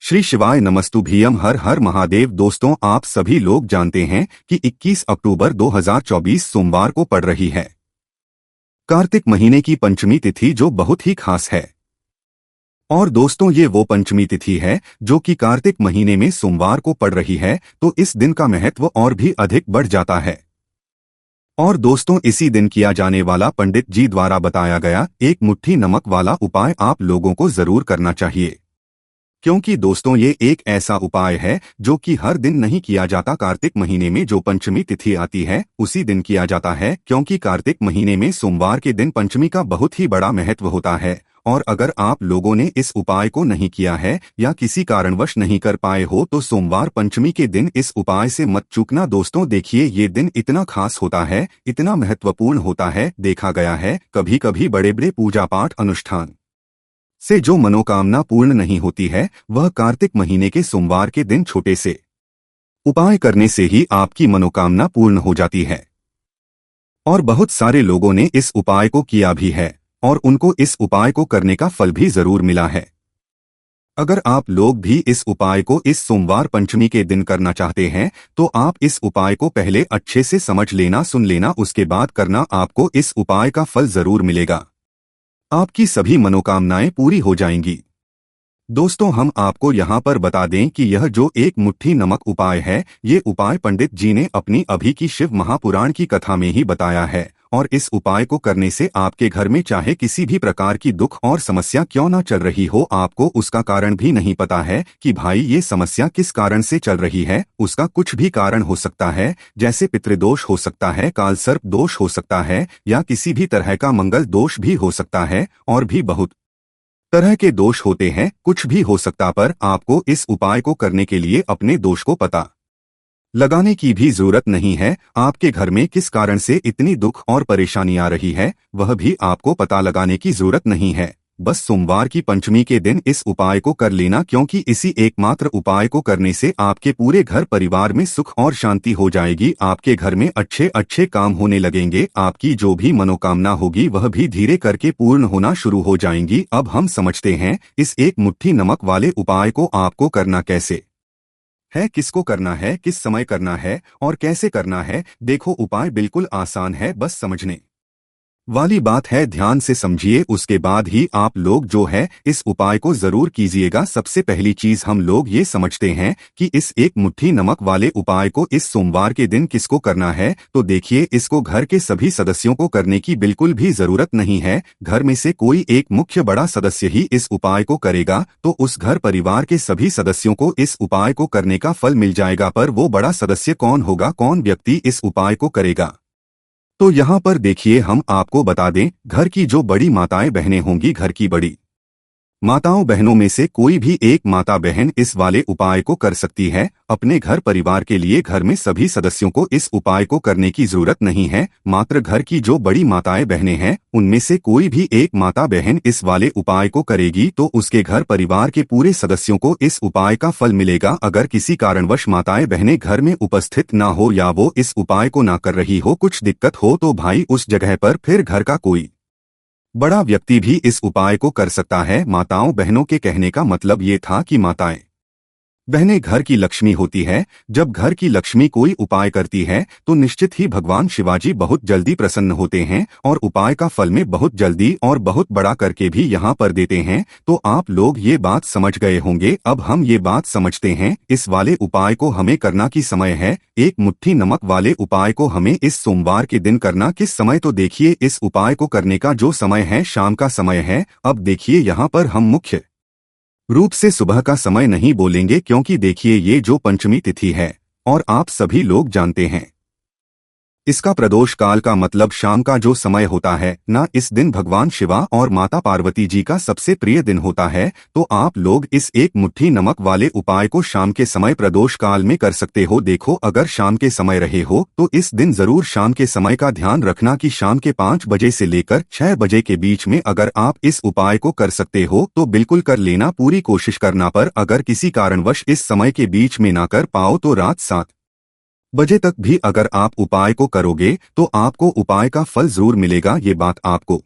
श्री शिवाय नमस्तुभ्यम। हर हर महादेव। दोस्तों, आप सभी लोग जानते हैं कि 21 अक्टूबर 2024 सोमवार को पड़ रही है कार्तिक महीने की पंचमी तिथि, जो बहुत ही खास है। और दोस्तों, ये वो पंचमी तिथि है जो कि कार्तिक महीने में सोमवार को पड़ रही है, तो इस दिन का महत्व और भी अधिक बढ़ जाता है। और दोस्तों, इसी दिन किया जाने वाला पंडित जी द्वारा बताया गया एक मुट्ठी नमक वाला उपाय आप लोगों को जरूर करना चाहिए, क्योंकि दोस्तों ये एक ऐसा उपाय है जो कि हर दिन नहीं किया जाता। कार्तिक महीने में जो पंचमी तिथि आती है उसी दिन किया जाता है, क्योंकि कार्तिक महीने में सोमवार के दिन पंचमी का बहुत ही बड़ा महत्व होता है। और अगर आप लोगों ने इस उपाय को नहीं किया है या किसी कारणवश नहीं कर पाए हो, तो सोमवार पंचमी के दिन इस उपाय से मत चूकना। दोस्तों देखिए, ये दिन इतना खास होता है, इतना महत्वपूर्ण होता है। देखा गया है कभी कभी बड़े बड़े पूजा पाठ अनुष्ठान से जो मनोकामना पूर्ण नहीं होती है, वह कार्तिक महीने के सोमवार के दिन छोटे से उपाय करने से ही आपकी मनोकामना पूर्ण हो जाती है। और बहुत सारे लोगों ने इस उपाय को किया भी है और उनको इस उपाय को करने का फल भी जरूर मिला है। अगर आप लोग भी इस उपाय को इस सोमवार पंचमी के दिन करना चाहते हैं, तो आप इस उपाय को पहले अच्छे से समझ लेना, सुन लेना, उसके बाद करना। आपको इस उपाय का फल जरूर मिलेगा, आपकी सभी मनोकामनाएं पूरी हो जाएंगी। दोस्तों, हम आपको यहाँ पर बता दें कि यह जो एक मुट्ठी नमक उपाय है, ये उपाय पंडित जी ने अपनी अभी की शिव महापुराण की कथा में ही बताया है। और इस उपाय को करने से आपके घर में चाहे किसी भी प्रकार की दुख और समस्या क्यों ना चल रही हो, आपको उसका कारण भी नहीं पता है कि भाई ये समस्या किस कारण से चल रही है। उसका कुछ भी कारण हो सकता है, जैसे पितृदोष हो सकता है, काल सर्प दोष हो सकता है, या किसी भी तरह का मंगल दोष भी हो सकता है, और भी बहुत तरह के दोष होते हैं। कुछ भी हो सकता, पर आपको इस उपाय को करने के लिए अपने दोष को पता लगाने की भी जरूरत नहीं है। आपके घर में किस कारण से इतनी दुख और परेशानी आ रही है, वह भी आपको पता लगाने की जरूरत नहीं है। बस सोमवार की पंचमी के दिन इस उपाय को कर लेना, क्योंकि इसी एकमात्र उपाय को करने से आपके पूरे घर परिवार में सुख और शांति हो जाएगी। आपके घर में अच्छे अच्छे काम होने लगेंगे। आपकी जो भी मनोकामना होगी वह भी धीरे करके पूर्ण होना शुरू हो जाएंगी। अब हम समझते हैं इस एक मुट्ठी नमक वाले उपाय को आपको करना कैसे है, किसको करना है, किस समय करना है और कैसे करना है। देखो, उपाय बिल्कुल आसान है, बस समझने वाली बात है। ध्यान से समझिए, उसके बाद ही आप लोग जो है इस उपाय को जरूर कीजिएगा। सबसे पहली चीज हम लोग ये समझते हैं कि इस एक मुट्ठी नमक वाले उपाय को इस सोमवार के दिन किसको करना है। तो देखिए, इसको घर के सभी सदस्यों को करने की बिल्कुल भी जरूरत नहीं है। घर में से कोई एक मुख्य बड़ा सदस्य ही इस उपाय को करेगा, तो उस घर परिवार के सभी सदस्यों को इस उपाय को करने का फल मिल जाएगा। पर वो बड़ा सदस्य कौन होगा, कौन व्यक्ति इस उपाय को करेगा, तो यहाँ पर देखिए हम आपको बता दें, घर की जो बड़ी माताएं बहनें होंगी, घर की बड़ी माताओं बहनों में से कोई भी एक माता बहन इस वाले उपाय को कर सकती है। अपने घर परिवार के लिए घर में सभी सदस्यों को इस उपाय को करने की जरूरत नहीं है। मात्र घर की जो बड़ी माताएं बहनें हैं, उनमें से कोई भी एक माता बहन इस वाले उपाय को करेगी, तो उसके घर परिवार के पूरे सदस्यों को इस उपाय का फल मिलेगा। अगर किसी कारणवश माताएं बहनें घर में उपस्थित ना हो या वो इस उपाय को ना कर रही हो, कुछ दिक्कत हो, तो भाई उस जगह पर फिर घर का कोई बड़ा व्यक्ति भी इस उपाय को कर सकता है। माताओं बहनों के कहने का मतलब ये था कि माताएं बहनें घर की लक्ष्मी होती है। जब घर की लक्ष्मी कोई उपाय करती है तो निश्चित ही भगवान शिवाजी बहुत जल्दी प्रसन्न होते हैं और उपाय का फल में बहुत जल्दी और बहुत बड़ा करके भी यहाँ पर देते हैं। तो आप लोग ये बात समझ गए होंगे। अब हम ये बात समझते हैं इस वाले उपाय को हमें करना की समय है। एक मुट्ठी नमक वाले उपाय को हमें इस सोमवार के दिन करना किस समय, तो देखिए इस उपाय को करने का जो समय है, शाम का समय है। अब देखिए, यहाँ पर हम मुख्य रूप से सुबह का समय नहीं बोलेंगे, क्योंकि देखिए ये जो पंचमी तिथि है और आप सभी लोग जानते हैं इसका प्रदोष काल का मतलब शाम का जो समय होता है ना, इस दिन भगवान शिवा और माता पार्वती जी का सबसे प्रिय दिन होता है। तो आप लोग इस एक मुट्ठी नमक वाले उपाय को शाम के समय प्रदोष काल में कर सकते हो। देखो, अगर शाम के समय रहे हो तो इस दिन जरूर शाम के समय का ध्यान रखना कि शाम के 5 बजे से लेकर 6 बजे के बीच में अगर आप इस उपाय को कर सकते हो तो बिल्कुल कर लेना, पूरी कोशिश करना। पर अगर किसी कारणवश इस समय के बीच में ना कर पाओ तो रात 7 बजे तक भी अगर आप उपाय को करोगे तो आपको उपाय का फल जरूर मिलेगा। ये बात आपको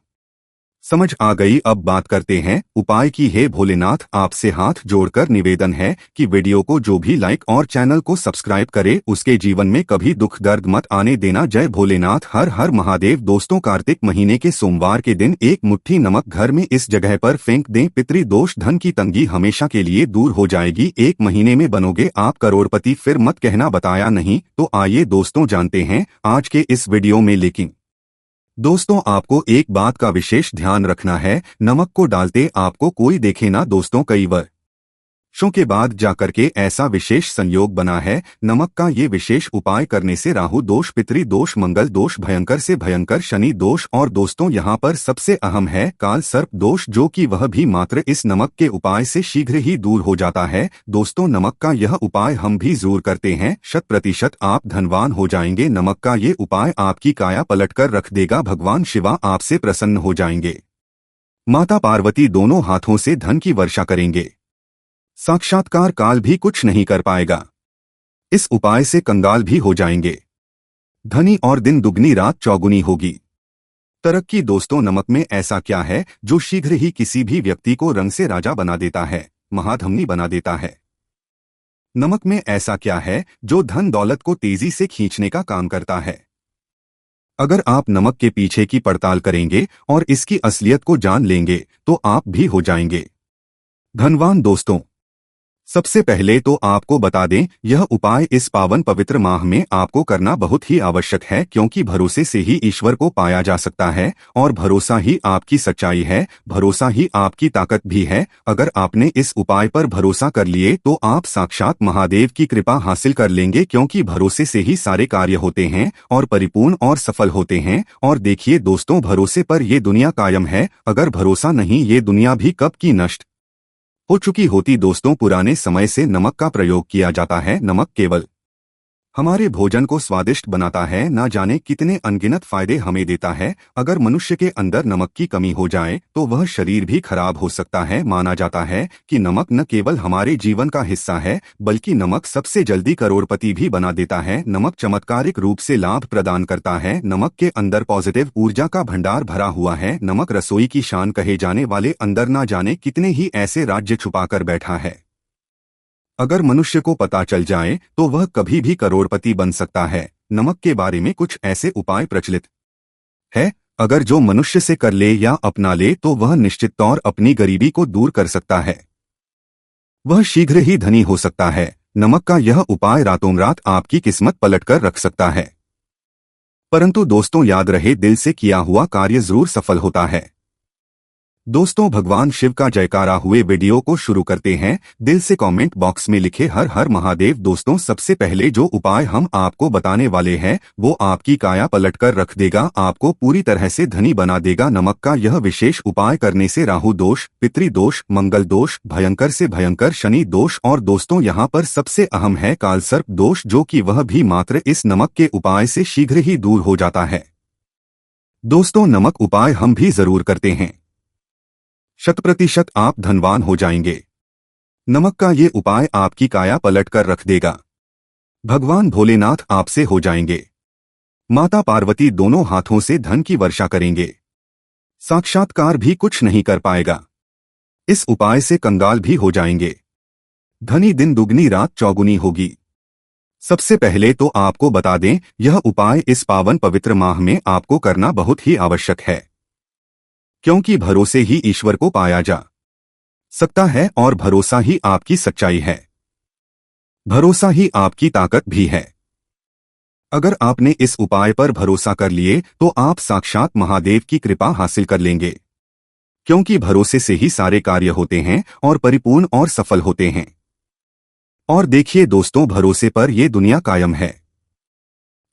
समझ आ गई। अब बात करते हैं उपाय की। हे भोलेनाथ, आपसे हाथ जोड़कर निवेदन है कि वीडियो को जो भी लाइक और चैनल को सब्सक्राइब करे उसके जीवन में कभी दुख दर्द मत आने देना। जय भोलेनाथ। हर हर महादेव। दोस्तों, कार्तिक महीने के सोमवार के दिन एक मुट्ठी नमक घर में इस जगह पर फेंक दें। पितृदोष, धन की तंगी हमेशा के लिए दूर हो जाएगी। एक महीने में बनोगे आप करोड़पति। फिर मत कहना बताया नहीं। तो आइए दोस्तों जानते हैं आज के इस वीडियो में। लेकिन दोस्तों, आपको एक बात का विशेष ध्यान रखना है, नमक को डालते आपको कोई देखे ना। दोस्तों, कई वर्षों के बाद जाकर के ऐसा विशेष संयोग बना है। नमक का ये विशेष उपाय करने से राहु दोष, पितृ दोष, मंगल दोष, भयंकर से भयंकर शनि दोष और दोस्तों यहाँ पर सबसे अहम है काल सर्प दोष, जो कि वह भी मात्र इस नमक के उपाय से शीघ्र ही दूर हो जाता है। दोस्तों, नमक का यह उपाय हम भी जरूर करते हैं। 100% आप धनवान हो जाएंगे। नमक का ये उपाय आपकी काया पलटकर रख देगा। भगवान शिवा आपसे प्रसन्न हो जाएंगे। माता पार्वती दोनों हाथों से धन की वर्षा करेंगे। साक्षात्कार काल भी कुछ नहीं कर पाएगा। इस उपाय से कंगाल भी हो जाएंगे। धनी और दिन दुगनी रात चौगुनी होगी। तरक्की। दोस्तों, नमक में ऐसा क्या है जो शीघ्र ही किसी भी व्यक्ति को रंग से राजा बना देता है, महाधनी बना देता है? नमक में ऐसा क्या है जो धन दौलत को तेजी से खींचने का काम करता है? अगर आप नमक के पीछे की पड़ताल करेंगे और इसकी असलियत को जान लेंगे तो आप भी हो जाएंगे धनवान। दोस्तों, सबसे पहले तो आपको बता दें, यह उपाय इस पावन पवित्र माह में आपको करना बहुत ही आवश्यक है, क्योंकि भरोसे से ही ईश्वर को पाया जा सकता है और भरोसा ही आपकी सच्चाई है, भरोसा ही आपकी ताकत भी है। अगर आपने इस उपाय पर भरोसा कर लिए तो आप साक्षात महादेव की कृपा हासिल कर लेंगे, क्योंकि भरोसे से ही सारे कार्य होते हैं और परिपूर्ण और सफल होते हैं। और देखिए दोस्तों, भरोसे पर ये दुनिया कायम है। अगर भरोसा नहीं, ये दुनिया भी कब की नष्ट हो चुकी होती। दोस्तों, पुराने समय से नमक का प्रयोग किया जाता है। नमक केवल हमारे भोजन को स्वादिष्ट बनाता है, ना जाने कितने अनगिनत फायदे हमें देता है। अगर मनुष्य के अंदर नमक की कमी हो जाए तो वह शरीर भी खराब हो सकता है। माना जाता है कि नमक न केवल हमारे जीवन का हिस्सा है, बल्कि नमक सबसे जल्दी करोड़पति भी बना देता है। नमक चमत्कारिक रूप से लाभ प्रदान करता है। नमक के अंदर पॉजिटिव ऊर्जा का भंडार भरा हुआ है। नमक रसोई की शान कहे जाने वाले अंदर ना जाने कितने ही ऐसे राज्य छुपाकर बैठा है। अगर मनुष्य को पता चल जाए तो वह कभी भी करोड़पति बन सकता है। नमक के बारे में कुछ ऐसे उपाय प्रचलित है, अगर जो मनुष्य से कर ले या अपना ले तो वह निश्चित तौर अपनी गरीबी को दूर कर सकता है, वह शीघ्र ही धनी हो सकता है। नमक का यह उपाय रातों रात आपकी किस्मत पलटकर रख सकता है। परंतु दोस्तों, याद रहे, दिल से किया हुआ कार्य जरूर सफल होता है। दोस्तों, भगवान शिव का जयकारा हुए वीडियो को शुरू करते हैं। दिल से कमेंट बॉक्स में लिखे हर हर महादेव। दोस्तों, सबसे पहले जो उपाय हम आपको बताने वाले हैं वो आपकी काया पलटकर रख देगा, आपको पूरी तरह से धनी बना देगा। नमक का यह विशेष उपाय करने से राहु दोष, पितृ दोष, मंगल दोष, भयंकर से भयंकर शनि दोष और दोस्तों यहाँ पर सबसे अहम है काल सर्प दोष, जो कि वह भी मात्र इस नमक के उपाय से शीघ्र ही दूर हो जाता है। दोस्तों, नमक उपाय हम भी जरूर करते हैं। 100% आप धनवान हो जाएंगे। नमक का ये उपाय आपकी काया पलट कर रख देगा। भगवान भोलेनाथ आपसे हो जाएंगे। माता पार्वती दोनों हाथों से धन की वर्षा करेंगे। साक्षात्कार भी कुछ नहीं कर पाएगा। इस उपाय से कंगाल भी हो जाएंगे। धनी दिन दुगनी रात चौगुनी होगी। सबसे पहले तो आपको बता दें, यह उपाय इस पावन पवित्र माह में आपको करना बहुत ही आवश्यक है, क्योंकि भरोसे ही ईश्वर को पाया जा सकता है और भरोसा ही आपकी सच्चाई है, भरोसा ही आपकी ताकत भी है। अगर आपने इस उपाय पर भरोसा कर लिए तो आप साक्षात महादेव की कृपा हासिल कर लेंगे, क्योंकि भरोसे से ही सारे कार्य होते हैं और परिपूर्ण और सफल होते हैं। और देखिए दोस्तों, भरोसे पर यह दुनिया कायम है।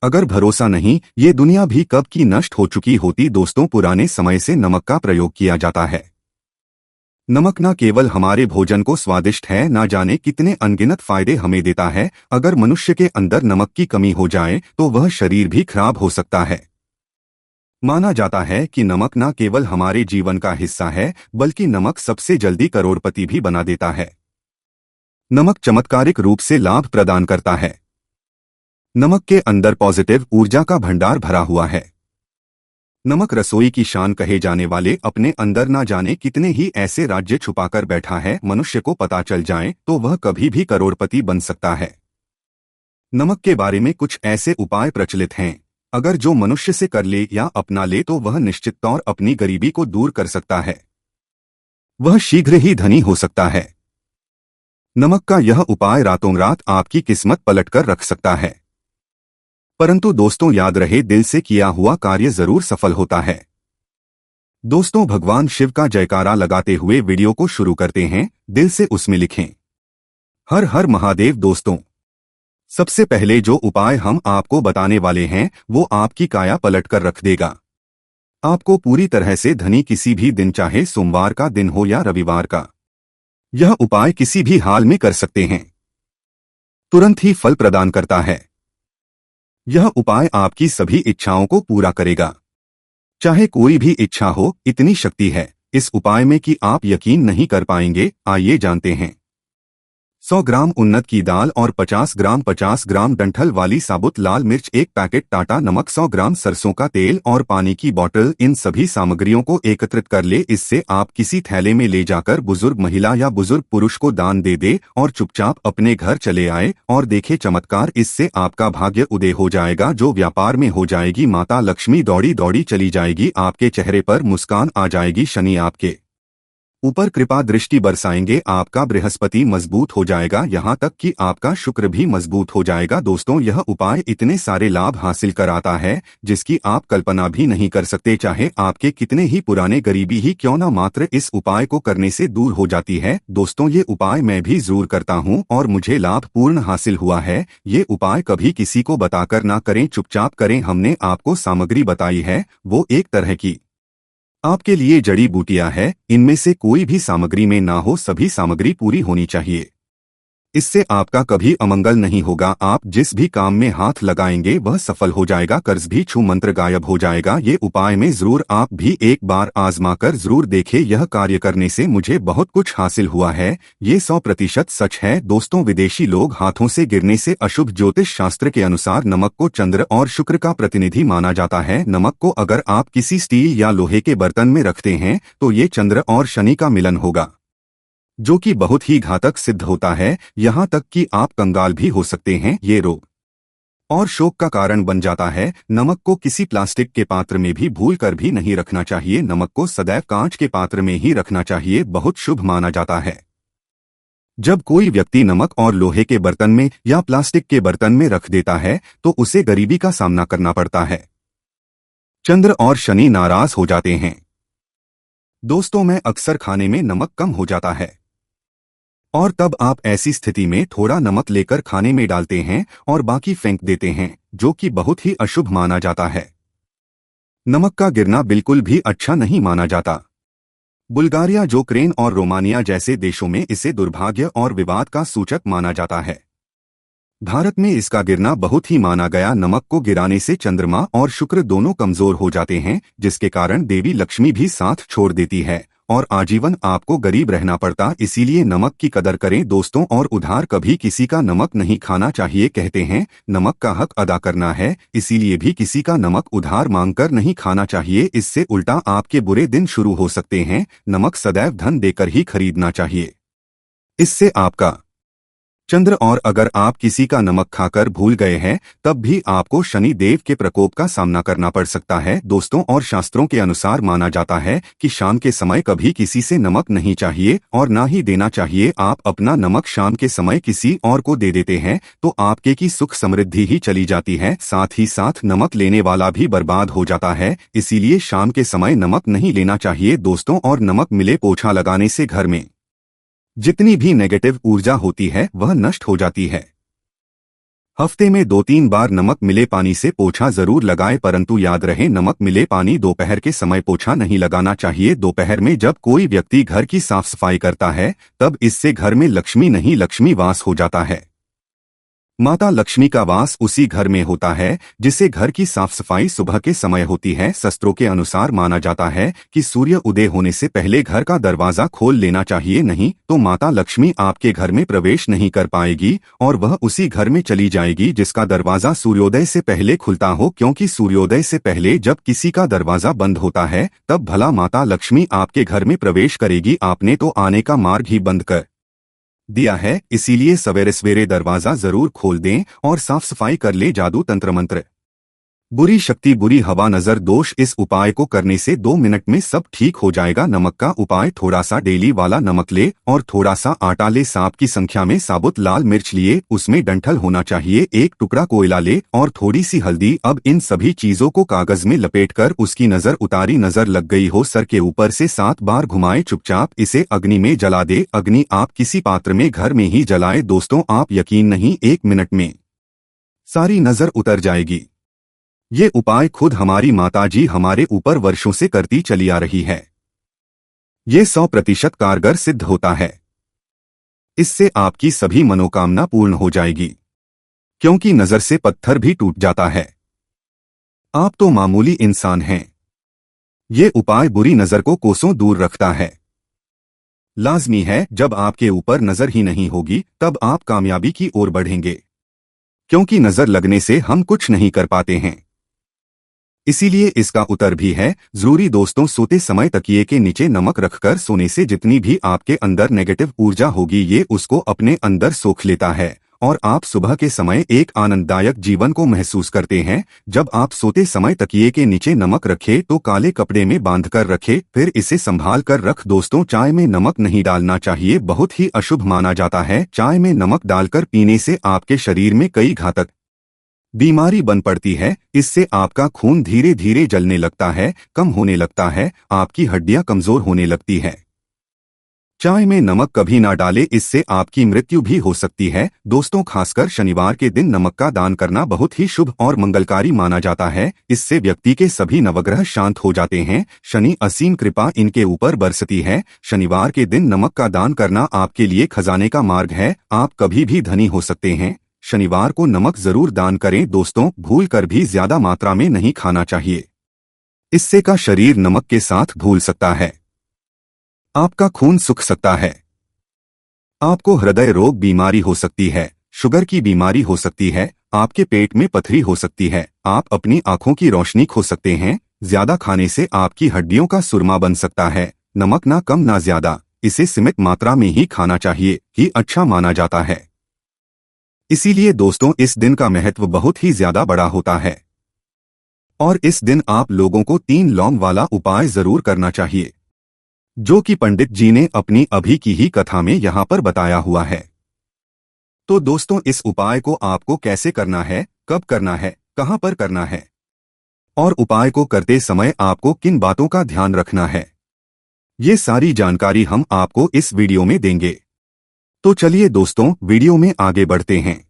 अगर भरोसा नहीं, ये दुनिया भी कब की नष्ट हो चुकी होती। दोस्तों, पुराने समय से नमक का प्रयोग किया जाता है। नमक न केवल हमारे भोजन को स्वादिष्ट है, ना जाने कितने अनगिनत फायदे हमें देता है। अगर मनुष्य के अंदर नमक की कमी हो जाए तो वह शरीर भी खराब हो सकता है। माना जाता है कि नमक न केवल हमारे जीवन का हिस्सा है, बल्कि नमक सबसे जल्दी करोड़पति भी बना देता है। नमक चमत्कारिक रूप से लाभ प्रदान करता है। नमक के अंदर पॉजिटिव ऊर्जा का भंडार भरा हुआ है। नमक रसोई की शान कहे जाने वाले अपने अंदर ना जाने कितने ही ऐसे राज्य छुपाकर बैठा है, मनुष्य को पता चल जाए तो वह कभी भी करोड़पति बन सकता है। नमक के बारे में कुछ ऐसे उपाय प्रचलित हैं, अगर जो मनुष्य से कर ले या अपना ले तो वह निश्चित तौर अपनी गरीबी को दूर कर सकता है, वह शीघ्र ही धनी हो सकता है। नमक का यह उपाय रातों रात आपकी किस्मत पलटकर रख सकता है। परंतु दोस्तों याद रहे, दिल से किया हुआ कार्य जरूर सफल होता है। दोस्तों भगवान शिव का जयकारा लगाते हुए वीडियो को शुरू करते हैं, दिल से उसमें लिखें हर हर महादेव। दोस्तों सबसे पहले जो उपाय हम आपको बताने वाले हैं वो आपकी काया पलट कर रख देगा, आपको पूरी तरह से धनी किसी भी दिन, चाहे सोमवार का दिन हो या रविवार का। यह उपाय किसी भी हाल में कर सकते हैं, तुरंत ही फल प्रदान करता है। यह उपाय आपकी सभी इच्छाओं को पूरा करेगा, चाहे कोई भी इच्छा हो, इतनी शक्ति है इस उपाय में कि आप यकीन नहीं कर पाएंगे। आइए जानते हैं। 100 ग्राम उन्नत की दाल और 50 ग्राम डंठल वाली साबुत लाल मिर्च, एक पैकेट टाटा नमक, 100 ग्राम सरसों का तेल और पानी की बोतल, इन सभी सामग्रियों को एकत्रित कर ले। इससे आप किसी थैले में ले जाकर बुजुर्ग महिला या बुजुर्ग पुरुष को दान दे दे और चुपचाप अपने घर चले आए और देखे चमत्कार। इससे आपका भाग्य उदय हो जाएगा, जो व्यापार में हो जाएगी माता लक्ष्मी दौड़ी दौड़ी चली जाएगी, आपके चेहरे पर मुस्कान आ जाएगी, शनि आपके ऊपर कृपा दृष्टि बरसाएंगे, आपका बृहस्पति मजबूत हो जाएगा, यहाँ तक कि आपका शुक्र भी मजबूत हो जाएगा। दोस्तों यह उपाय इतने सारे लाभ हासिल कराता है जिसकी आप कल्पना भी नहीं कर सकते, चाहे आपके कितने ही पुराने गरीबी ही क्यों न, मात्र इस उपाय को करने से दूर हो जाती है। दोस्तों ये उपाय मैं भी जरूर करता हूँ और मुझे लाभ पूर्ण हासिल हुआ है। ये उपाय कभी किसी को बताकर ना करें, चुपचाप करें। हमने आपको सामग्री बताई है, वो एक तरह की आपके लिए जड़ी बूटियां है, इनमें से कोई भी सामग्री में ना हो, सभी सामग्री पूरी होनी चाहिए। इससे आपका कभी अमंगल नहीं होगा, आप जिस भी काम में हाथ लगाएंगे वह सफल हो जाएगा, कर्ज भी छू मंत्र गायब हो जाएगा। ये उपाय में जरूर आप भी एक बार आजमा कर जरूर देखें, यह कार्य करने से मुझे बहुत कुछ हासिल हुआ है, ये 100% सच है। दोस्तों विदेशी लोग हाथों से गिरने से अशुभ, ज्योतिष शास्त्र के अनुसार नमक को चंद्र और शुक्र का प्रतिनिधि माना जाता है। नमक को अगर आप किसी स्टील या लोहे के बर्तन में रखते हैं तो ये चंद्र और शनि का मिलन होगा, जो कि बहुत ही घातक सिद्ध होता है, यहाँ तक कि आप कंगाल भी हो सकते हैं। ये रोग और शोक का कारण बन जाता है। नमक को किसी प्लास्टिक के पात्र में भी भूल कर भी नहीं रखना चाहिए, नमक को सदैव कांच के पात्र में ही रखना चाहिए, बहुत शुभ माना जाता है। जब कोई व्यक्ति नमक और लोहे के बर्तन में या प्लास्टिक के बर्तन में रख देता है तो उसे गरीबी का सामना करना पड़ता है, चंद्र और शनि नाराज हो जाते हैं। दोस्तों में अक्सर खाने में नमक कम हो जाता है और तब आप ऐसी स्थिति में थोड़ा नमक लेकर खाने में डालते हैं और बाकी फेंक देते हैं, जो कि बहुत ही अशुभ माना जाता है। नमक का गिरना बिल्कुल भी अच्छा नहीं माना जाता। बुल्गारिया, यूक्रेन और रोमानिया जैसे देशों में इसे दुर्भाग्य और विवाद का सूचक माना जाता है। भारत में इसका गिरना बहुत ही माना गया। नमक को गिराने से चंद्रमा और शुक्र दोनों कमजोर हो जाते हैं, जिसके कारण देवी लक्ष्मी भी साथ छोड़ देती है और आजीवन आपको गरीब रहना पड़ता। इसीलिए नमक की कदर करें दोस्तों, और उधार कभी किसी का नमक नहीं खाना चाहिए। कहते हैं नमक का हक अदा करना है, इसीलिए भी किसी का नमक उधार मांगकर नहीं खाना चाहिए, इससे उल्टा आपके बुरे दिन शुरू हो सकते हैं। नमक सदैव धन देकर ही खरीदना चाहिए, इससे आपका चंद्र, और अगर आप किसी का नमक खाकर भूल गए हैं तब भी आपको शनि देव के प्रकोप का सामना करना पड़ सकता है। दोस्तों और शास्त्रों के अनुसार माना जाता है कि शाम के समय कभी किसी से नमक नहीं चाहिए और ना ही देना चाहिए। आप अपना नमक शाम के समय किसी और को दे देते हैं तो आपके की सुख समृद्धि ही चली जाती है, साथ ही साथ नमक लेने वाला भी बर्बाद हो जाता है। इसीलिए शाम के समय नमक नहीं लेना चाहिए दोस्तों, और नमक मिले पोछा लगाने से घर में जितनी भी नेगेटिव ऊर्जा होती है वह नष्ट हो जाती है। हफ्ते में 2-3 बार नमक मिले पानी से पोछा जरूर लगाएं, परंतु याद रहे नमक मिले पानी दोपहर के समय पोछा नहीं लगाना चाहिए। दोपहर में जब कोई व्यक्ति घर की साफ सफाई करता है तब इससे घर में लक्ष्मी नहीं लक्ष्मी वास हो जाता है। माता लक्ष्मी का वास उसी घर में होता है जिसे घर की साफ सफाई सुबह के समय होती है। शास्त्रों के अनुसार माना जाता है कि सूर्य उदय होने से पहले घर का दरवाजा खोल लेना चाहिए, नहीं तो माता लक्ष्मी आपके घर में प्रवेश नहीं कर पाएगी और वह उसी घर में चली जाएगी जिसका दरवाजा सूर्योदय से पहले खुलता हो, क्योंकि सूर्योदय से पहले जब किसी का दरवाजा बंद होता है तब भला माता लक्ष्मी आपके घर में प्रवेश करेगी। आपने तो आने का मार्ग ही बंद कर दिया है, इसीलिए सवेरे सवेरे दरवाजा जरूर खोल दें और साफ सफाई कर ले। जादू तंत्र मंत्र, बुरी शक्ति, बुरी हवा, नजर दोष, इस उपाय को करने से 2 मिनट में सब ठीक हो जाएगा। नमक का उपाय, थोड़ा सा डेली वाला नमक ले और थोड़ा सा आटा ले। सांप की संख्या में साबुत लाल मिर्च लिए, उसमें डंठल होना चाहिए। 1 टुकड़ा कोयला ले और थोड़ी सी हल्दी। अब इन सभी चीजों को कागज में लपेटकर उसकी नजर उतारी। नजर लग गई हो, सर के ऊपर से 7 बार घुमाए। चुपचाप इसे अग्नि में जला दे। अग्नि आप किसी पात्र में घर में ही जलाए। दोस्तों, आप यकीन नहीं, 1 मिनट में सारी नजर उतर जाएगी। ये उपाय खुद हमारी माताजी हमारे ऊपर वर्षों से करती चली आ रही है। ये 100% कारगर सिद्ध होता है। इससे आपकी सभी मनोकामना पूर्ण हो जाएगी, क्योंकि नजर से पत्थर भी टूट जाता है। आप तो मामूली इंसान हैं। ये उपाय बुरी नजर को कोसों दूर रखता है। लाजमी है, जब आपके ऊपर नजर ही नहीं होगी तब आप कामयाबी की ओर बढ़ेंगे, क्योंकि नजर लगने से हम कुछ नहीं कर पाते हैं। इसीलिए इसका उत्तर भी है जरूरी। दोस्तों, सोते समय तकिए के नीचे नमक रखकर सोने से जितनी भी आपके अंदर नेगेटिव ऊर्जा होगी ये उसको अपने अंदर सोख लेता है और आप सुबह के समय एक आनंददायक जीवन को महसूस करते हैं। जब आप सोते समय तकिए के नीचे नमक रखें तो काले कपड़े में बांधकर रखें, फिर इसे संभाल कर रख। दोस्तों, चाय में नमक नहीं डालना चाहिए, बहुत ही अशुभ माना जाता है। चाय में नमक डालकर पीने से आपके शरीर में कई घातक बीमारी बन पड़ती है। इससे आपका खून धीरे धीरे जलने लगता है, कम होने लगता है, आपकी हड्डियां कमजोर होने लगती है। चाय में नमक कभी ना डालें, इससे आपकी मृत्यु भी हो सकती है। दोस्तों, खासकर शनिवार के दिन नमक का दान करना बहुत ही शुभ और मंगलकारी माना जाता है। इससे व्यक्ति के सभी नवग्रह शांत हो जाते हैं, शनि असीम कृपा इनके ऊपर बरसती है। शनिवार के दिन नमक का दान करना आपके लिए खजाने का मार्ग है, आप कभी भी धनी हो सकते हैं। शनिवार को नमक जरूर दान करें। दोस्तों, भूल कर भी ज्यादा मात्रा में नहीं खाना चाहिए, इससे का शरीर नमक के साथ घुल सकता है, आपका खून सूख सकता है, आपको हृदय रोग बीमारी हो सकती है, शुगर की बीमारी हो सकती है, आपके पेट में पथरी हो सकती है, आप अपनी आंखों की रोशनी खो सकते हैं। ज्यादा खाने से आपकी हड्डियों का सुरमा बन सकता है। नमक ना कम ना ज्यादा, इसे सीमित मात्रा में ही खाना चाहिए ही अच्छा माना जाता है। इसीलिए दोस्तों, इस दिन का महत्व बहुत ही ज्यादा बड़ा होता है और इस दिन आप लोगों को 3 लौंग वाला उपाय जरूर करना चाहिए, जो कि पंडित जी ने अपनी अभी की ही कथा में यहाँ पर बताया हुआ है। तो दोस्तों, इस उपाय को आपको कैसे करना है, कब करना है, कहाँ पर करना है और उपाय को करते समय आपको किन बातों का ध्यान रखना है, ये सारी जानकारी हम आपको इस वीडियो में देंगे। तो चलिए दोस्तों, वीडियो में आगे बढ़ते हैं।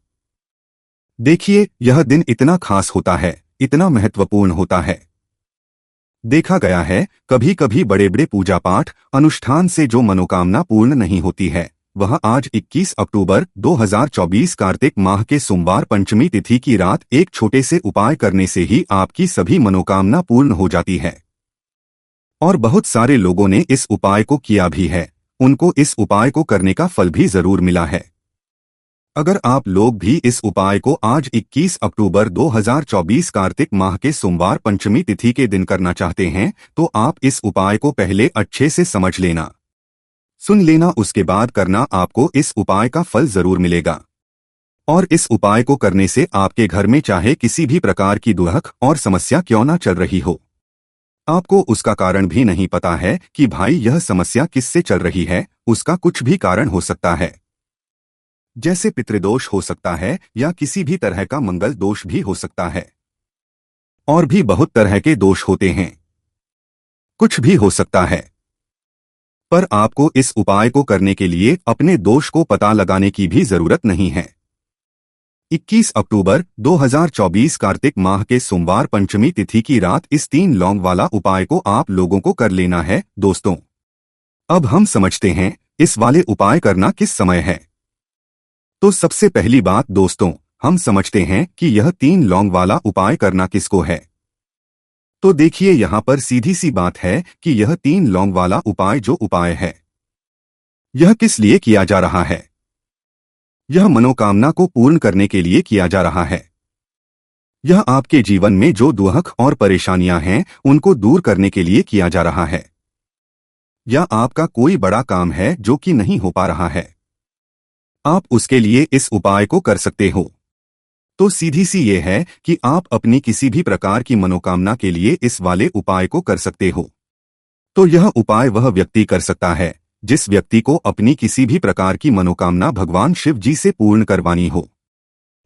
देखिए, यह दिन इतना खास होता है, इतना महत्वपूर्ण होता है। देखा गया है कभी कभी बड़े बड़े पूजा पाठ अनुष्ठान से जो मनोकामना पूर्ण नहीं होती है, वह आज 21 अक्टूबर 2024 कार्तिक माह के सोमवार पंचमी तिथि की रात एक छोटे से उपाय करने से ही आपकी सभी मनोकामना पूर्ण हो जाती है। और बहुत सारे लोगों ने इस उपाय को किया भी है, उनको इस उपाय को करने का फल भी जरूर मिला है। अगर आप लोग भी इस उपाय को आज 21 अक्टूबर 2024 कार्तिक माह के सोमवार पंचमी तिथि के दिन करना चाहते हैं तो आप इस उपाय को पहले अच्छे से समझ लेना, सुन लेना, उसके बाद करना। आपको इस उपाय का फल जरूर मिलेगा। और इस उपाय को करने से आपके घर में चाहे किसी भी प्रकार की दुख और समस्या क्यों ना चल रही हो, आपको उसका कारण भी नहीं पता है कि भाई यह समस्या किससे चल रही है, उसका कुछ भी कारण हो सकता है, जैसे पितृदोष हो सकता है या किसी भी तरह का मंगल दोष भी हो सकता है, और भी बहुत तरह के दोष होते हैं, कुछ भी हो सकता है। पर आपको इस उपाय को करने के लिए अपने दोष को पता लगाने की भी जरूरत नहीं है। 21 अक्टूबर 2024 कार्तिक माह के सोमवार पंचमी तिथि की रात इस 3 लौंग वाला उपाय को आप लोगों को कर लेना है। दोस्तों, अब हम समझते हैं इस वाले उपाय करना किस समय है। तो सबसे पहली बात दोस्तों, हम समझते हैं कि यह 3 लौंग वाला उपाय करना किसको है। तो देखिए यहाँ पर सीधी सी बात है कि यह 3 लौंग वाला उपाय जो उपाय है, यह किस लिए किया जा रहा है। यह मनोकामना को पूर्ण करने के लिए किया जा रहा है। यह आपके जीवन में जो दुख और परेशानियां हैं उनको दूर करने के लिए किया जा रहा है। या आपका कोई बड़ा काम है जो कि नहीं हो पा रहा है, आप उसके लिए इस उपाय को कर सकते हो। तो सीधी सी ये है कि आप अपनी किसी भी प्रकार की मनोकामना के लिए इस वाले उपाय को कर सकते हो। तो यह उपाय वह व्यक्ति कर सकता है जिस व्यक्ति को अपनी किसी भी प्रकार की मनोकामना भगवान शिव जी से पूर्ण करवानी हो।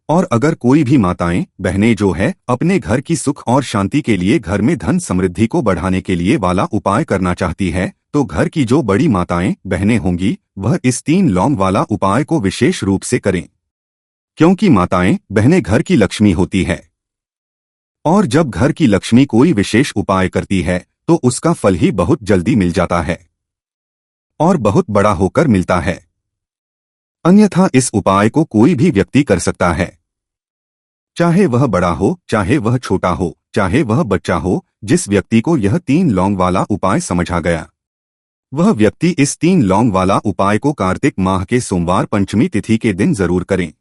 और अगर कोई भी माताएं बहनें जो है अपने घर की सुख और शांति के लिए, घर में धन समृद्धि को बढ़ाने के लिए वाला उपाय करना चाहती है, तो घर की जो बड़ी माताएं बहनें होंगी वह इस 3 लौंग वाला उपाय को विशेष रूप से करें, क्योंकि माताएं बहनें घर की लक्ष्मी होती है। और जब घर की लक्ष्मी कोई विशेष उपाय करती है तो उसका फल ही बहुत जल्दी मिल जाता है और बहुत बड़ा होकर मिलता है। अन्यथा इस उपाय को कोई भी व्यक्ति कर सकता है, चाहे वह बड़ा हो, चाहे वह छोटा हो, चाहे वह बच्चा हो। जिस व्यक्ति को यह 3 लौंग वाला उपाय समझ आ गया, वह व्यक्ति इस 3 लौंग वाला उपाय को कार्तिक माह के सोमवार पंचमी तिथि के दिन जरूर करें,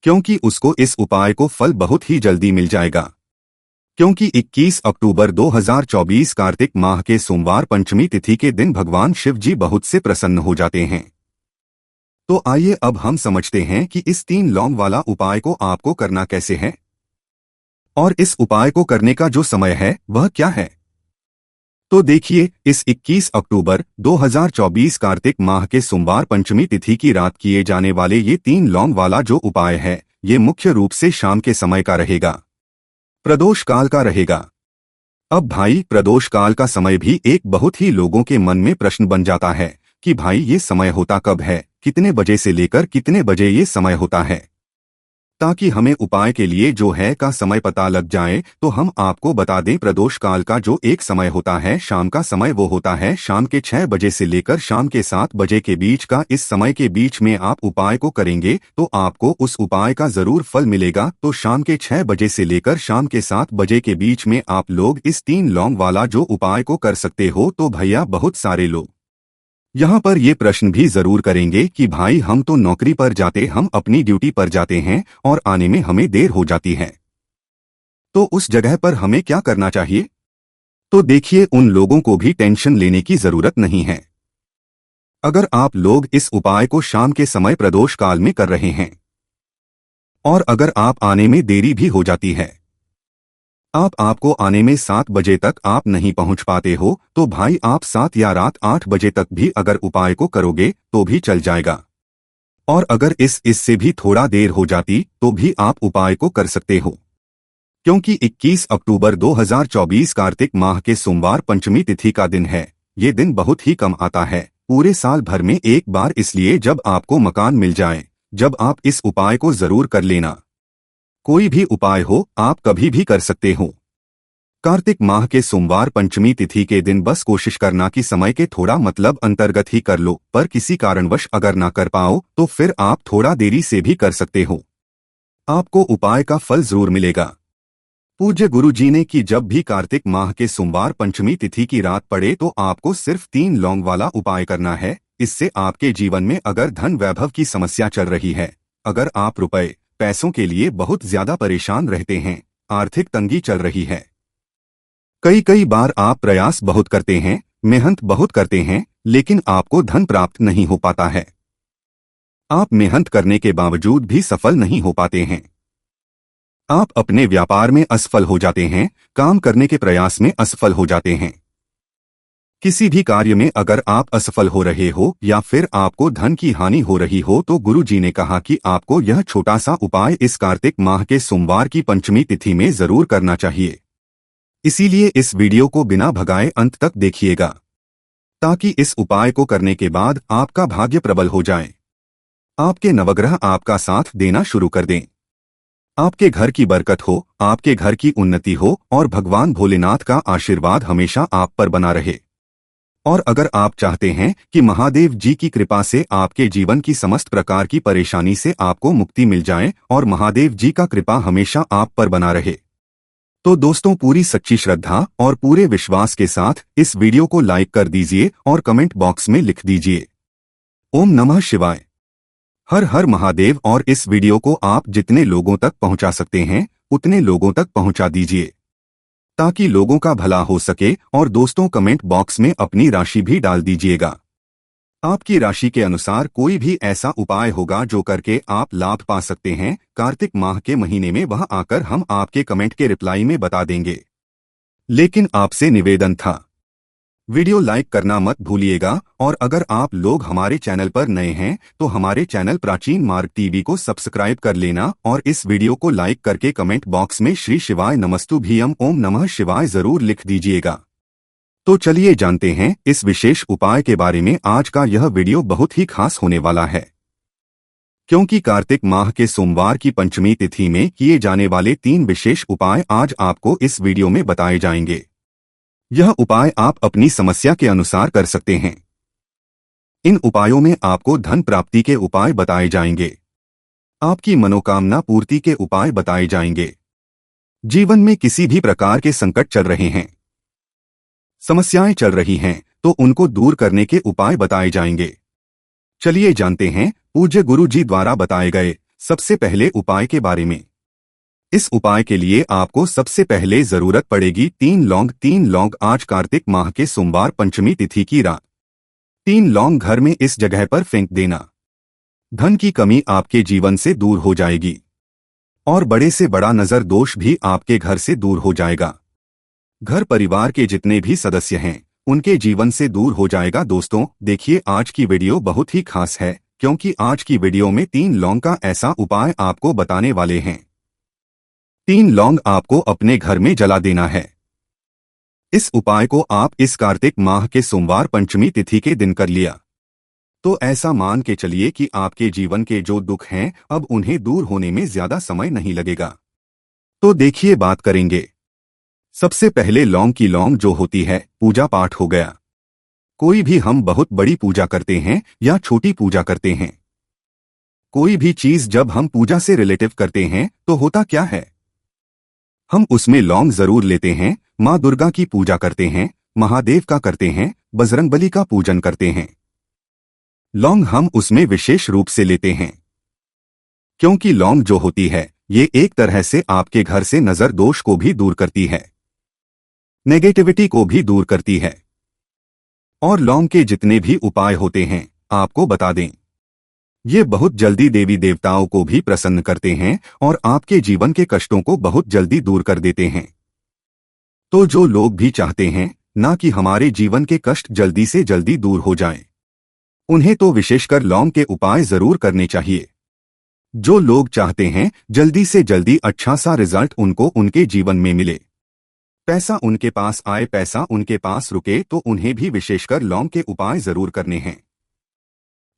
क्योंकि उसको इस उपाय को फल बहुत ही जल्दी मिल जाएगा। क्योंकि 21 अक्टूबर 2024 कार्तिक माह के सोमवार पंचमी तिथि के दिन भगवान शिव जी बहुत से प्रसन्न हो जाते हैं। तो आइए अब हम समझते हैं कि इस 3 लौंग वाला उपाय को आपको करना कैसे है और इस उपाय को करने का जो समय है वह क्या है। तो देखिए, इस 21 अक्टूबर 2024 कार्तिक माह के सोमवार पंचमी तिथि की रात किए जाने वाले ये 3 लौंग वाला जो उपाय है, ये मुख्य रूप से शाम के समय का रहेगा, प्रदोष काल का रहेगा। अब भाई, प्रदोष काल का समय भी एक बहुत ही लोगों के मन में प्रश्न बन जाता है कि भाई ये समय होता कब है, कितने बजे से लेकर कितने बजे ये समय होता है। ताकि हमें उपाय के लिए जो है का समय पता लग जाए तो हम आपको बता दें, प्रदोष काल का जो एक समय होता है शाम का समय, वो होता है शाम के 6 बजे से लेकर शाम के 7 बजे के बीच का। इस समय के बीच में आप उपाय को करेंगे तो आपको उस उपाय का जरूर फल मिलेगा। तो शाम के 6 बजे से लेकर शाम के 7 बजे के बीच में आप लोग इस 3 लौंग वाला जो उपाय को कर सकते हो। तो भैया, बहुत सारे लोग यहाँ पर ये प्रश्न भी जरूर करेंगे कि भाई हम तो नौकरी पर जाते, हम अपनी ड्यूटी पर जाते हैं और आने में हमें देर हो जाती है, तो उस जगह पर हमें क्या करना चाहिए। तो देखिए, उन लोगों को भी टेंशन लेने की जरूरत नहीं है। अगर आप लोग इस उपाय को शाम के समय प्रदोष काल में कर रहे हैं और अगर आप आने में देरी भी हो जाती है, आपको आने में 7 बजे तक आप नहीं पहुंच पाते हो, तो भाई आप 7 या रात 8 बजे तक भी अगर उपाय को करोगे तो भी चल जाएगा। और अगर इससे भी थोड़ा देर हो जाती तो भी आप उपाय को कर सकते हो, क्योंकि 21 अक्टूबर 2024 कार्तिक माह के सोमवार पंचमी तिथि का दिन है। ये दिन बहुत ही कम आता है, पूरे साल भर में एक बार, इसलिए जब आपको मकान मिल जाए, जब आप इस उपाय को जरूर कर लेना। कोई भी उपाय हो, आप कभी भी कर सकते हो। कार्तिक माह के सोमवार पंचमी तिथि के दिन बस कोशिश करना कि समय के थोड़ा मतलब अंतर्गत ही कर लो, पर किसी कारणवश अगर ना कर पाओ तो फिर आप थोड़ा देरी से भी कर सकते हो, आपको उपाय का फल जरूर मिलेगा। पूज्य गुरु जी ने कि जब भी कार्तिक माह के सोमवार पंचमी तिथि की रात पड़े तो आपको सिर्फ 3 लौंग वाला उपाय करना है। इससे आपके जीवन में अगर धन वैभव की समस्या चल रही है, अगर आप रुपए पैसों के लिए बहुत ज्यादा परेशान रहते हैं, आर्थिक तंगी चल रही है, कई बार आप प्रयास बहुत करते हैं, मेहनत बहुत करते हैं, लेकिन आपको धन प्राप्त नहीं हो पाता है, आप मेहनत करने के बावजूद भी सफल नहीं हो पाते हैं, आप अपने व्यापार में असफल हो जाते हैं, काम करने के प्रयास में असफल हो जाते हैं, किसी भी कार्य में अगर आप असफल हो रहे हो या फिर आपको धन की हानि हो रही हो, तो गुरु जी ने कहा कि आपको यह छोटा सा उपाय इस कार्तिक माह के सोमवार की पंचमी तिथि में जरूर करना चाहिए। इसीलिए इस वीडियो को बिना भगाए अंत तक देखिएगा, ताकि इस उपाय को करने के बाद आपका भाग्य प्रबल हो जाए, आपके नवग्रह आपका साथ देना शुरू कर दें, आपके घर की बरकत हो, आपके घर की उन्नति हो और भगवान भोलेनाथ का आशीर्वाद हमेशा आप पर बना रहे। और अगर आप चाहते हैं कि महादेव जी की कृपा से आपके जीवन की समस्त प्रकार की परेशानी से आपको मुक्ति मिल जाए और महादेव जी का कृपा हमेशा आप पर बना रहे, तो दोस्तों पूरी सच्ची श्रद्धा और पूरे विश्वास के साथ इस वीडियो को लाइक कर दीजिए और कमेंट बॉक्स में लिख दीजिए ओम नमः शिवाय, हर हर महादेव। और इस वीडियो को आप जितने लोगों तक पहुंचा सकते हैं उतने लोगों तक पहुंचा दीजिए ताकि लोगों का भला हो सके। और दोस्तों कमेंट बॉक्स में अपनी राशि भी डाल दीजिएगा। आपकी राशि के अनुसार कोई भी ऐसा उपाय होगा जो करके आप लाभ पा सकते हैं कार्तिक माह के महीने में, वह आकर हम आपके कमेंट के रिप्लाई में बता देंगे। लेकिन आपसे निवेदन था, वीडियो लाइक करना मत भूलिएगा। और अगर आप लोग हमारे चैनल पर नए हैं तो हमारे चैनल प्राचीन मार्ग टीवी को सब्सक्राइब कर लेना और इस वीडियो को लाइक करके कमेंट बॉक्स में श्री शिवाय नमस्तुभ्यम ओम नमः शिवाय जरूर लिख दीजिएगा। तो चलिए जानते हैं इस विशेष उपाय के बारे में। आज का यह वीडियो बहुत ही खास होने वाला है क्योंकि कार्तिक माह के सोमवार की पंचमी तिथि में किए जाने वाले 3 विशेष उपाय आज आपको इस वीडियो में बताए जाएंगे। यह उपाय आप अपनी समस्या के अनुसार कर सकते हैं। इन उपायों में आपको धन प्राप्ति के उपाय बताए जाएंगे, आपकी मनोकामना पूर्ति के उपाय बताए जाएंगे। जीवन में किसी भी प्रकार के संकट चल रहे हैं, समस्याएं चल रही हैं, तो उनको दूर करने के उपाय बताए जाएंगे। चलिए जानते हैं पूज्य गुरु जी द्वारा बताए गए सबसे पहले उपाय के बारे में। इस उपाय के लिए आपको सबसे पहले जरूरत पड़ेगी 3 लौंग। 3 लौंग आज कार्तिक माह के सोमवार पंचमी तिथि की रात 3 लौंग घर में इस जगह पर फेंक देना। धन की कमी आपके जीवन से दूर हो जाएगी और बड़े से बड़ा नजर दोष भी आपके घर से दूर हो जाएगा। घर परिवार के जितने भी सदस्य हैं उनके जीवन से दूर हो जाएगा। दोस्तों देखिए आज की वीडियो बहुत ही खास है क्योंकि आज की वीडियो में 3 लौंग का ऐसा उपाय आपको बताने वाले हैं। 3 लौंग आपको अपने घर में जला देना है। इस उपाय को आप इस कार्तिक माह के सोमवार पंचमी तिथि के दिन कर लिया तो ऐसा मान के चलिए कि आपके जीवन के जो दुख हैं अब उन्हें दूर होने में ज्यादा समय नहीं लगेगा। तो देखिए बात करेंगे। सबसे पहले लौंग की लौंग जो होती है पूजा पाठ हो गया। कोई भी हम बहुत बड़ी पूजा करते हैं या छोटी पूजा करते हैं, कोई भी चीज जब हम पूजा से रिलेटिव करते हैं तो होता क्या है, हम उसमें लौंग जरूर लेते हैं। माँ दुर्गा की पूजा करते हैं, महादेव का करते हैं, बजरंगबली का पूजन करते हैं, लौंग हम उसमें विशेष रूप से लेते हैं क्योंकि लौंग जो होती है ये एक तरह से आपके घर से नजर दोष को भी दूर करती है, नेगेटिविटी को भी दूर करती है। और लौंग के जितने भी उपाय होते हैं आपको बता दें, ये बहुत जल्दी देवी देवताओं को भी प्रसन्न करते हैं और आपके जीवन के कष्टों को बहुत जल्दी दूर कर देते हैं। तो जो लोग भी चाहते हैं ना कि हमारे जीवन के कष्ट जल्दी से जल्दी दूर हो जाएं, उन्हें तो विशेषकर लौंग के उपाय जरूर करने चाहिए। जो लोग चाहते हैं जल्दी से जल्दी अच्छा सा रिजल्ट उनको उनके जीवन में मिले, पैसा उनके पास आए, पैसा उनके पास रुके, तो उन्हें भी विशेषकर लौंग के उपाय जरूर करने हैं।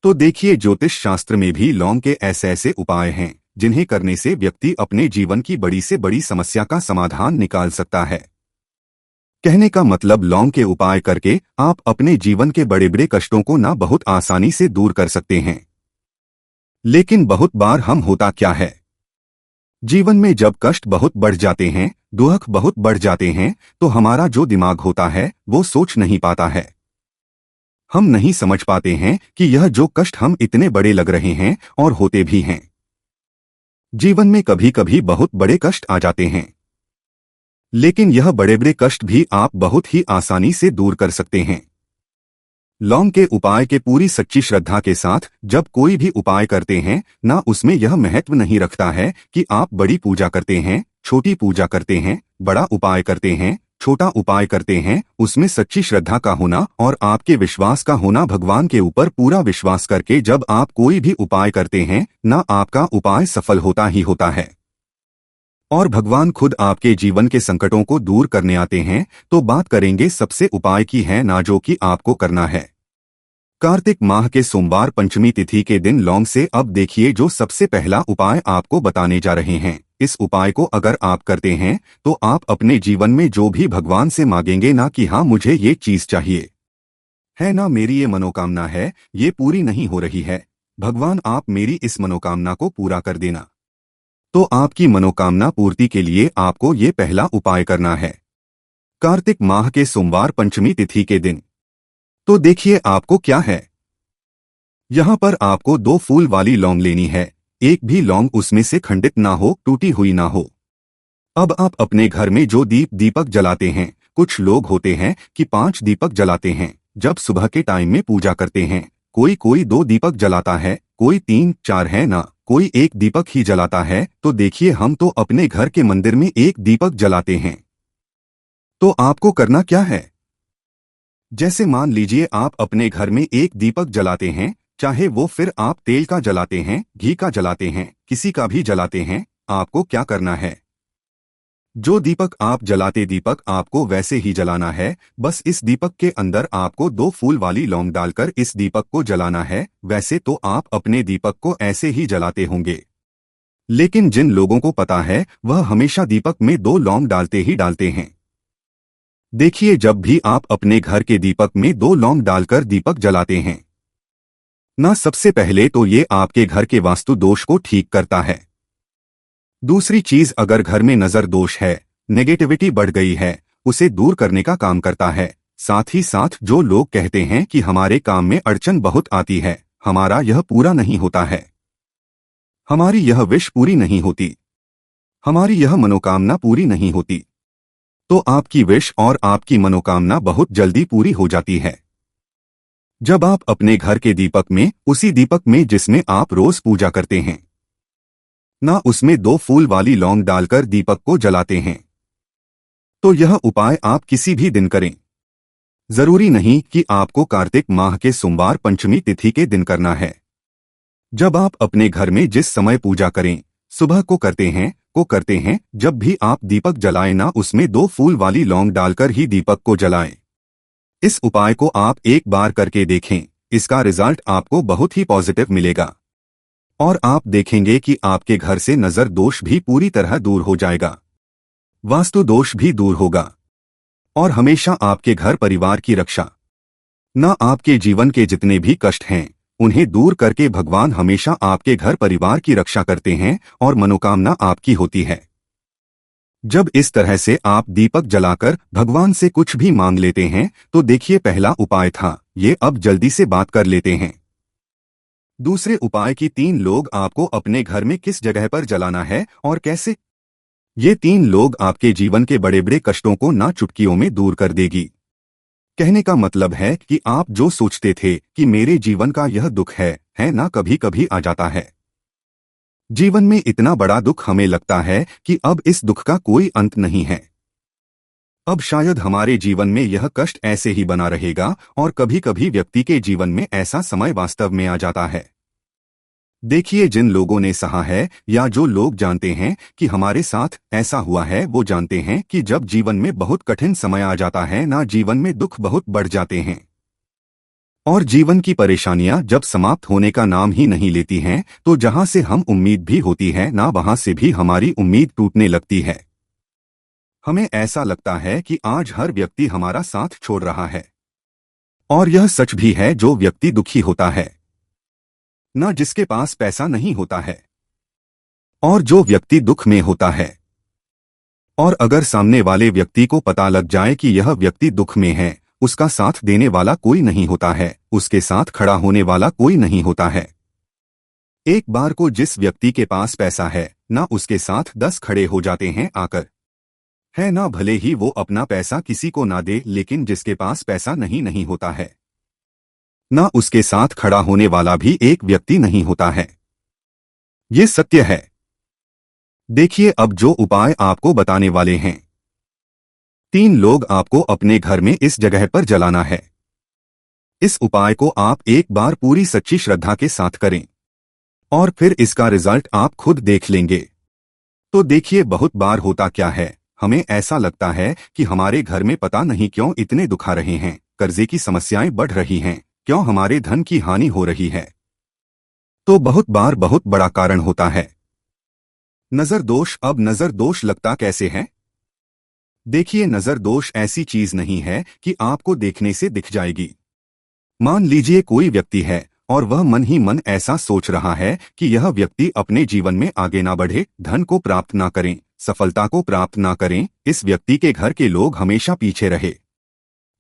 तो देखिए ज्योतिष शास्त्र में भी लौंग के ऐसे ऐसे उपाय हैं जिन्हें करने से व्यक्ति अपने जीवन की बड़ी से बड़ी समस्या का समाधान निकाल सकता है। कहने का मतलब लौंग के उपाय करके आप अपने जीवन के बड़े बड़े कष्टों को ना बहुत आसानी से दूर कर सकते हैं। लेकिन बहुत बार हम होता क्या है, जीवन में जब कष्ट बहुत बढ़ जाते हैं, दुख बहुत बढ़ जाते हैं, तो हमारा जो दिमाग होता है वो सोच नहीं पाता है। हम नहीं समझ पाते हैं कि यह जो कष्ट हम इतने बड़े लग रहे हैं और होते भी हैं। जीवन में कभी कभी बहुत बड़े कष्ट आ जाते हैं, लेकिन यह बड़े बड़े कष्ट भी आप बहुत ही आसानी से दूर कर सकते हैं। लौंग के उपाय के पूरी सच्ची श्रद्धा के साथ जब कोई भी उपाय करते हैं ना उसमें यह महत्व नहीं रखता है कि आप बड़ी पूजा करते हैं, छोटी पूजा करते हैं, बड़ा उपाय करते हैं, छोटा उपाय करते हैं, उसमें सच्ची श्रद्धा का होना और आपके विश्वास का होना, भगवान के ऊपर पूरा विश्वास करके जब आप कोई भी उपाय करते हैं ना आपका उपाय सफल होता ही होता है और भगवान खुद आपके जीवन के संकटों को दूर करने आते हैं। तो बात करेंगे सबसे उपाय की है ना जो कि आपको करना है कार्तिक माह के सोमवार पंचमी तिथि के दिन लौंग से। अब देखिए जो सबसे पहला उपाय आपको बताने जा रहे हैं, इस उपाय को अगर आप करते हैं तो आप अपने जीवन में जो भी भगवान से मांगेंगे ना कि हाँ मुझे ये चीज चाहिए, है ना, मेरी ये मनोकामना है, ये पूरी नहीं हो रही है। भगवान, आप मेरी इस मनोकामना को पूरा कर देना। तो आपकी मनोकामना पूर्ति के लिए आपको ये पहला उपाय करना है। कार्तिक माह के सोमवार पंचमी तिथि के दिन तो देखिए आपको क्या है। यहाँ पर आपको 2 फूल वाली लौंग लेनी है। एक भी लौंग उसमें से खंडित ना हो, टूटी हुई ना हो। अब आप अपने घर में जो दीपक जलाते हैं, कुछ लोग होते हैं कि 5 दीपक जलाते हैं जब सुबह के टाइम में पूजा करते हैं। कोई 2 दीपक जलाता है, कोई 3 4 है ना, कोई 1 दीपक ही जलाता है। तो देखिए, हम तो अपने घर के मंदिर में 1 दीपक जलाते हैं। तो आपको करना क्या है? जैसे मान लीजिए आप अपने घर में 1 दीपक जलाते हैं, चाहे वो फिर आप तेल का जलाते हैं, घी का जलाते हैं, किसी का भी जलाते हैं। आपको क्या करना है? जो दीपक आप जलाते, दीपक आपको वैसे ही जलाना है। बस इस दीपक के अंदर आपको 2 फूल वाली लौंग डालकर इस दीपक को जलाना है। वैसे तो आप अपने दीपक को ऐसे ही जलाते होंगे, लेकिन जिन लोगों को पता है वह हमेशा दीपक में 2 लौंग डालते ही डालते हैं। देखिए, जब भी आप अपने घर के दीपक में 2 लौंग डालकर दीपक जलाते हैं ना, सबसे पहले तो ये आपके घर के वास्तु दोष को ठीक करता है। दूसरी चीज, अगर घर में नजर दोष है, नेगेटिविटी बढ़ गई है, उसे दूर करने का काम करता है। साथ ही साथ जो लोग कहते हैं कि हमारे काम में अड़चन बहुत आती है, हमारा यह पूरा नहीं होता है, हमारी यह विश पूरी नहीं होती, हमारी यह मनोकामना पूरी नहीं होती, तो आपकी विश और आपकी मनोकामना बहुत जल्दी पूरी हो जाती है। जब आप अपने घर के दीपक में, उसी दीपक में जिसमें आप रोज पूजा करते हैं ना, उसमें 2 फूल वाली लौंग डालकर दीपक को जलाते हैं, तो यह उपाय आप किसी भी दिन करें। जरूरी नहीं कि आपको कार्तिक माह के सोमवार पंचमी तिथि के दिन करना है। जब आप अपने घर में जिस समय पूजा करें, सुबह को करते हैं, जब भी आप दीपक जलाएं ना, उसमें 2 फूल वाली लौंग डालकर ही दीपक को जलाएं। इस उपाय को आप एक बार करके देखें, इसका रिजल्ट आपको बहुत ही पॉजिटिव मिलेगा और आप देखेंगे कि आपके घर से नजर दोष भी पूरी तरह दूर हो जाएगा, वास्तु दोष भी दूर होगा और हमेशा आपके घर परिवार की रक्षा ना, आपके जीवन के जितने भी कष्ट हैं उन्हें दूर करके भगवान हमेशा आपके घर परिवार की रक्षा करते हैं और मनोकामना आपकी होती है। जब इस तरह से आप दीपक जलाकर भगवान से कुछ भी मांग लेते हैं, तो देखिए पहला उपाय था ये, अब जल्दी से बात कर लेते हैं दूसरे उपाय की। 3 लोग आपको अपने घर में किस जगह पर जलाना है और कैसे। ये 3 लोग आपके जीवन के बड़े बड़े कष्टों को ना चुटकियों में दूर कर देगी। कहने का मतलब है कि आप जो सोचते थे कि मेरे जीवन का यह दुख है ना, कभी कभी आ जाता है जीवन में इतना बड़ा दुख, हमें लगता है कि अब इस दुख का कोई अंत नहीं है, अब शायद हमारे जीवन में यह कष्ट ऐसे ही बना रहेगा। और कभी कभी व्यक्ति के जीवन में ऐसा समय वास्तव में आ जाता है। देखिए, जिन लोगों ने सहा है या जो लोग जानते हैं कि हमारे साथ ऐसा हुआ है, वो जानते हैं कि जब जीवन में बहुत कठिन समय आ जाता है ना, जीवन में दुख बहुत बढ़ जाते हैं और जीवन की परेशानियां जब समाप्त होने का नाम ही नहीं लेती हैं, तो जहां से हम उम्मीद भी होती है ना, वहां से भी हमारी उम्मीद टूटने लगती है। हमें ऐसा लगता है कि आज हर व्यक्ति हमारा साथ छोड़ रहा है और यह सच भी है। जो व्यक्ति दुखी होता है ना, जिसके पास पैसा नहीं होता है, और जो व्यक्ति दुख में होता है, और अगर सामने वाले व्यक्ति को पता लग जाए कि यह व्यक्ति दुख में है, उसका साथ देने वाला कोई नहीं होता है, उसके साथ खड़ा होने वाला कोई नहीं होता है। एक बार को जिस व्यक्ति के पास पैसा है ना, उसके साथ 10 खड़े हो जाते हैं आकर, है ना, भले ही वो अपना पैसा किसी को ना दे, लेकिन जिसके पास पैसा नहीं होता है ना, उसके साथ खड़ा होने वाला भी एक व्यक्ति नहीं होता है। ये सत्य है। देखिए, अब जो उपाय आपको बताने वाले हैं, 3 लोग आपको अपने घर में इस जगह पर जलाना है। इस उपाय को आप एक बार पूरी सच्ची श्रद्धा के साथ करें और फिर इसका रिजल्ट आप खुद देख लेंगे। तो देखिए, बहुत बार होता क्या है, हमें ऐसा लगता है कि हमारे घर में पता नहीं क्यों इतने दुख आ रहे हैं, कर्जे की समस्याएं बढ़ रही हैं, क्यों हमारे धन की हानि हो रही है। तो बहुत बार बहुत बड़ा कारण होता है नजर दोष। अब नजर दोष लगता कैसे है? देखिए, नजर दोष ऐसी चीज नहीं है कि आपको देखने से दिख जाएगी। मान लीजिए कोई व्यक्ति है और वह मन ही मन ऐसा सोच रहा है कि यह व्यक्ति अपने जीवन में आगे ना बढ़े, धन को प्राप्त ना करें, सफलता को प्राप्त ना करें, इस व्यक्ति के घर के लोग हमेशा पीछे रहे।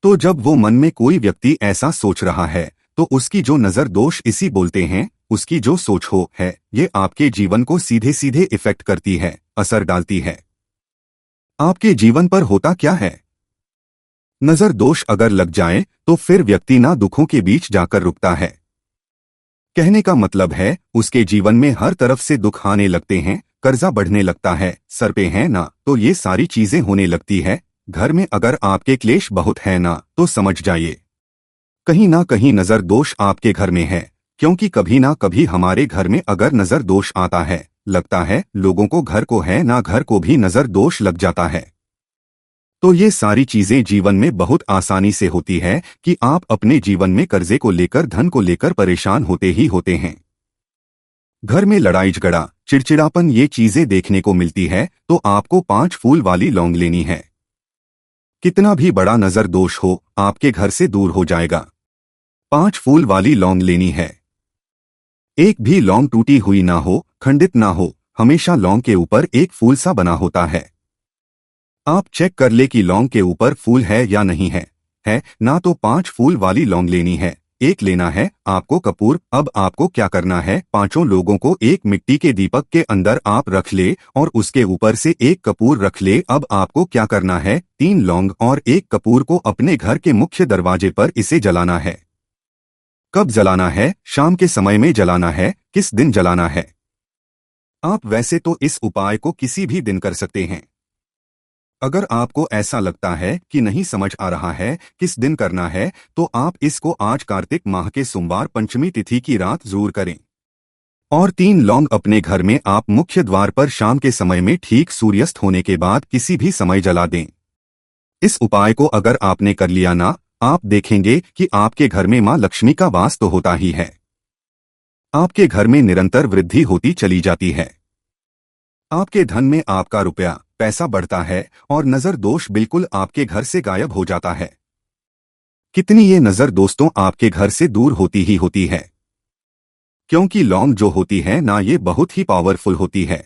तो जब वो मन में कोई व्यक्ति ऐसा सोच रहा है तो उसकी जो नजर दोष इसी बोलते हैं, उसकी जो सोच हो है, ये आपके जीवन को सीधे सीधे इफेक्ट करती है, असर डालती है। आपके जीवन पर होता क्या है? नजर दोष अगर लग जाए तो फिर व्यक्ति ना दुखों के बीच जाकर रुकता है। कहने का मतलब है उसके जीवन में हर तरफ से दुख आने लगते हैं, कर्जा बढ़ने लगता है, सर पे है ना तो ये सारी चीजें होने लगती है। घर में अगर आपके क्लेश बहुत है ना तो समझ जाइए कहीं ना कहीं नजर दोष आपके घर में है, क्योंकि कभी ना कभी हमारे घर में अगर नजर दोष आता है, लगता है लोगों को घर को है ना घर को भी नजर दोष लग जाता है। तो ये सारी चीजें जीवन में बहुत आसानी से होती है कि आप अपने जीवन में कर्जे को लेकर, धन को लेकर परेशान होते ही होते हैं। घर में लड़ाई झगड़ा, चिड़चिड़ापन, ये चीजें देखने को मिलती है तो आपको 5 फूल वाली लौंग लेनी है। कितना भी बड़ा नजर दोष हो आपके घर से दूर हो जाएगा। 5 फूल वाली लौंग लेनी है। एक भी लौंग टूटी हुई ना हो, खंडित ना हो, हमेशा लौंग के ऊपर एक फूल सा बना होता है। आप चेक कर ले कि लौंग के ऊपर फूल है या नहीं है ना तो 5 फूल वाली लौंग लेनी है। एक लेना है आपको कपूर। अब आपको क्या करना है, 5 लोगों को एक मिट्टी के दीपक के अंदर आप रख ले और उसके ऊपर से एक कपूर रख ले। अब आपको क्या करना है, 3 लौंग और एक कपूर को अपने घर के मुख्य दरवाजे पर इसे जलाना है। कब जलाना है? शाम के समय में जलाना है। किस दिन जलाना है? आप वैसे तो इस उपाय को किसी भी दिन कर सकते हैं। अगर आपको ऐसा लगता है कि नहीं समझ आ रहा है किस दिन करना है तो आप इसको आज कार्तिक माह के सोमवार पंचमी तिथि की रात जरूर करें। और 3 लौंग अपने घर में आप मुख्य द्वार पर शाम के समय में ठीक सूर्यास्त होने के बाद किसी भी समय जला दें। इस उपाय को अगर आपने कर लिया ना, आप देखेंगे कि आपके घर में मां लक्ष्मी का वास तो होता ही है। आपके घर में निरंतर वृद्धि होती चली जाती है। आपके धन में आपका रुपया पैसा बढ़ता है और नजर दोष बिल्कुल आपके घर से गायब हो जाता है। कितनी ये नजर दोस्तों आपके घर से दूर होती ही होती है, क्योंकि लौंग जो होती है ना, ये बहुत ही पावरफुल होती है।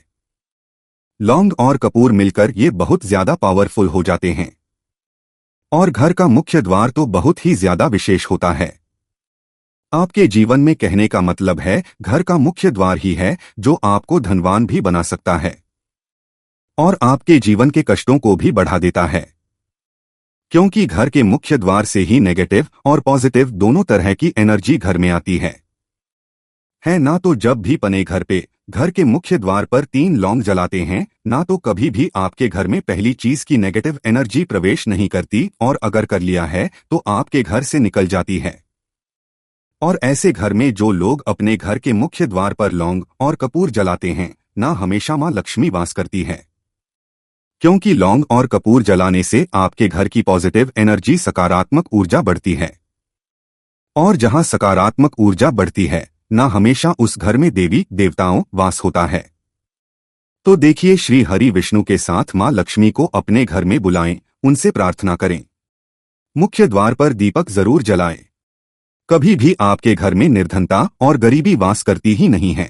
लौंग और कपूर मिलकर ये बहुत ज्यादा पावरफुल हो जाते हैं और घर का मुख्य द्वार तो बहुत ही ज्यादा विशेष होता है। आपके जीवन में कहने का मतलब है घर का मुख्य द्वार ही है जो आपको धनवान भी बना सकता है और आपके जीवन के कष्टों को भी बढ़ा देता है, क्योंकि घर के मुख्य द्वार से ही नेगेटिव और पॉजिटिव दोनों तरह की एनर्जी घर में आती है ना। तो जब भी पने घर पे घर के मुख्य द्वार पर 3 लौंग जलाते हैं ना, तो कभी भी आपके घर में पहली चीज की नेगेटिव एनर्जी प्रवेश नहीं करती, और अगर कर लिया है तो आपके घर से निकल जाती है। और ऐसे घर में जो लोग अपने घर के मुख्य द्वार पर लौंग और कपूर जलाते हैं ना, हमेशा मां लक्ष्मी वास करती है, क्योंकि लौंग और कपूर जलाने से आपके घर की पॉजिटिव एनर्जी, सकारात्मक ऊर्जा बढ़ती है। और जहां सकारात्मक ऊर्जा बढ़ती है ना, हमेशा उस घर में देवी देवताओं वास होता है। तो देखिए, श्री हरि विष्णु के साथ मां लक्ष्मी को अपने घर में बुलाएं, उनसे प्रार्थना करें, मुख्य द्वार पर दीपक जरूर जलाएं। कभी भी आपके घर में निर्धनता और गरीबी वास करती ही नहीं है।